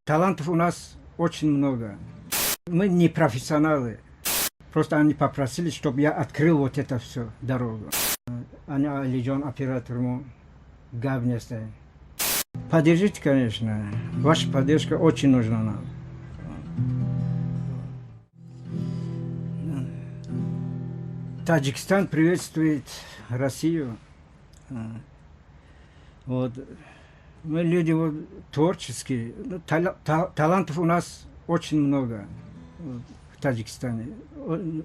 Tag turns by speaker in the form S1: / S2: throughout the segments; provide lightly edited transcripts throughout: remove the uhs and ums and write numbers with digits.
S1: Талантов у нас очень много. Мы не профессионалы. Просто они попросили, чтобы я открыл вот это все, дорогу. Они Алиджон оператору Гавнестай. Поддержите, конечно. Ваша поддержка очень нужна нам. Таджикистан приветствует Россию. Вот. Мы люди вот, творческие. Талантов у нас очень много в Таджикистане.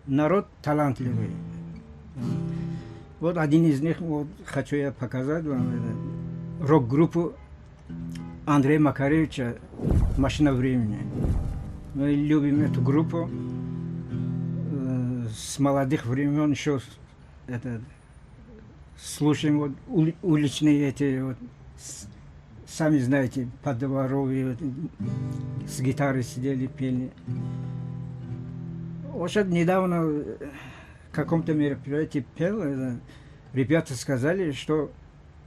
S1: Народ талантливый. Вот один из них, вот, хочу я показать вам, рок-группу Андрея Макаревича «Машина времени». Мы любим эту группу. С молодых времен еще слушаем вот, уличные эти, вот, сами знаете, подворовые, вот, с гитарой сидели, пели. Очень недавно в каком-то мероприятии пел, ребята сказали, что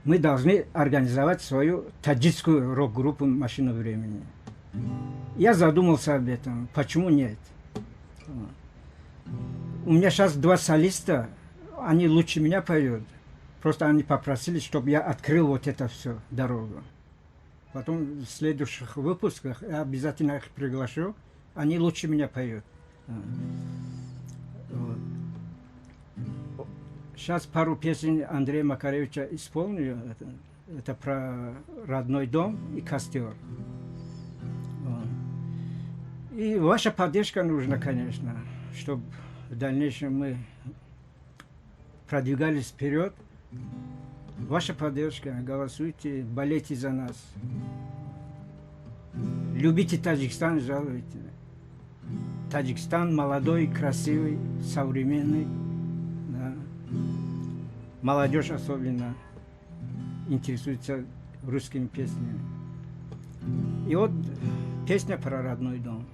S1: мы должны организовать свою таджикскую рок-группу «Машина времени». Я задумался об этом, почему нет. У меня сейчас два солиста, они лучше меня поют. Просто они попросили, чтобы я открыл вот это все, дорогу. Потом в следующих выпусках я обязательно их приглашу, они лучше меня поют. Вот. Сейчас пару песен Андрея Макаревича исполню. Это про родной дом и костер. Вот. И ваша поддержка нужна, конечно, чтобы в дальнейшем мы продвигались вперед. Ваша поддержка, голосуйте, болейте за нас. Любите Таджикистан, жалуйте. Таджикистан молодой, красивый, современный. Да. Молодежь особенно интересуется русскими песнями. И вот песня про родной дом.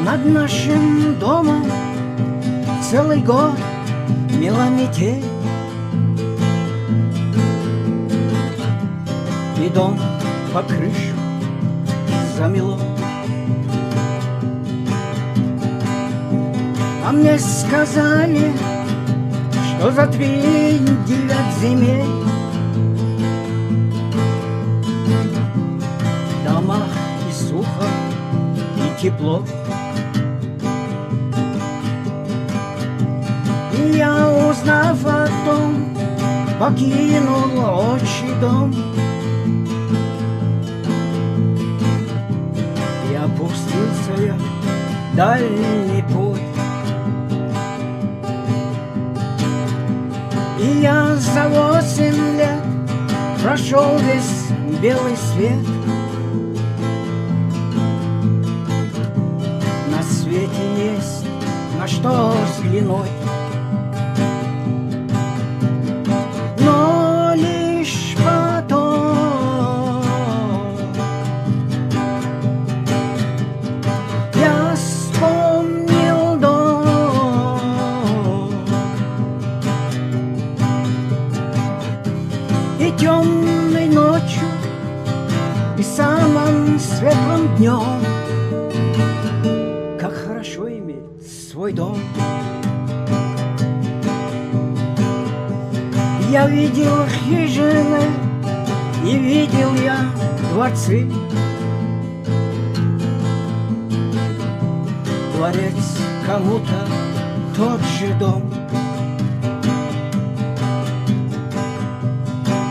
S2: Над нашим домом целый год мела метель, и дом по крышу замело. А мне сказали, что за 3-9 земель в домах и сухо, и тепло. И я, узнав о том, покинул отчий дом. И опустился я в дальний путь. И я за 8 лет прошел весь белый свет. На свете есть на что взглянуть, но лишь потом я вспомнил дом. И темной ночью, и самым светлым днем, как хорошо иметь свой дом. Я видел хижины, и видел я дворцы. Дворец кому-то тот же дом.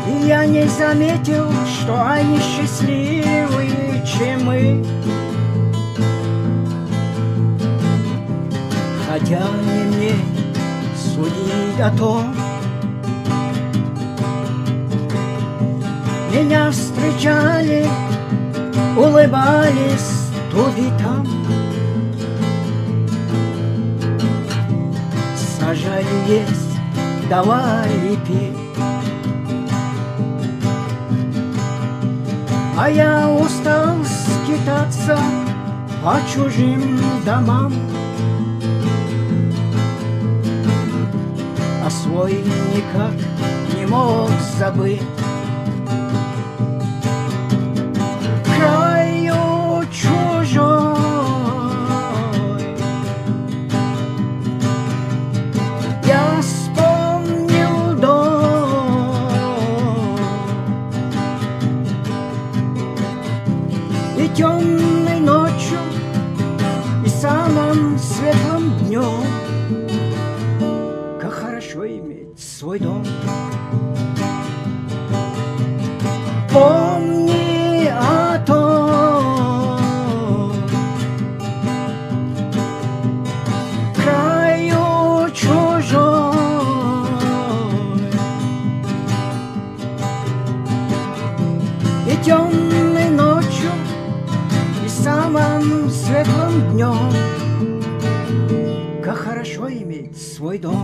S2: И я не заметил, что они счастливые, чем мы. Хотя не мне судить о том. Меня встречали, улыбались тут и там. жаль есть, давай и пей. А я устал скитаться по чужим домам, а свой никак не мог забыть. Краю чужой я вспомнил дом, и темной ночью, и самым светлым днем, как хорошо иметь свой дом. Помни о том краю чужой, и темной ночью, и самым светлым днем, как хорошо иметь свой дом.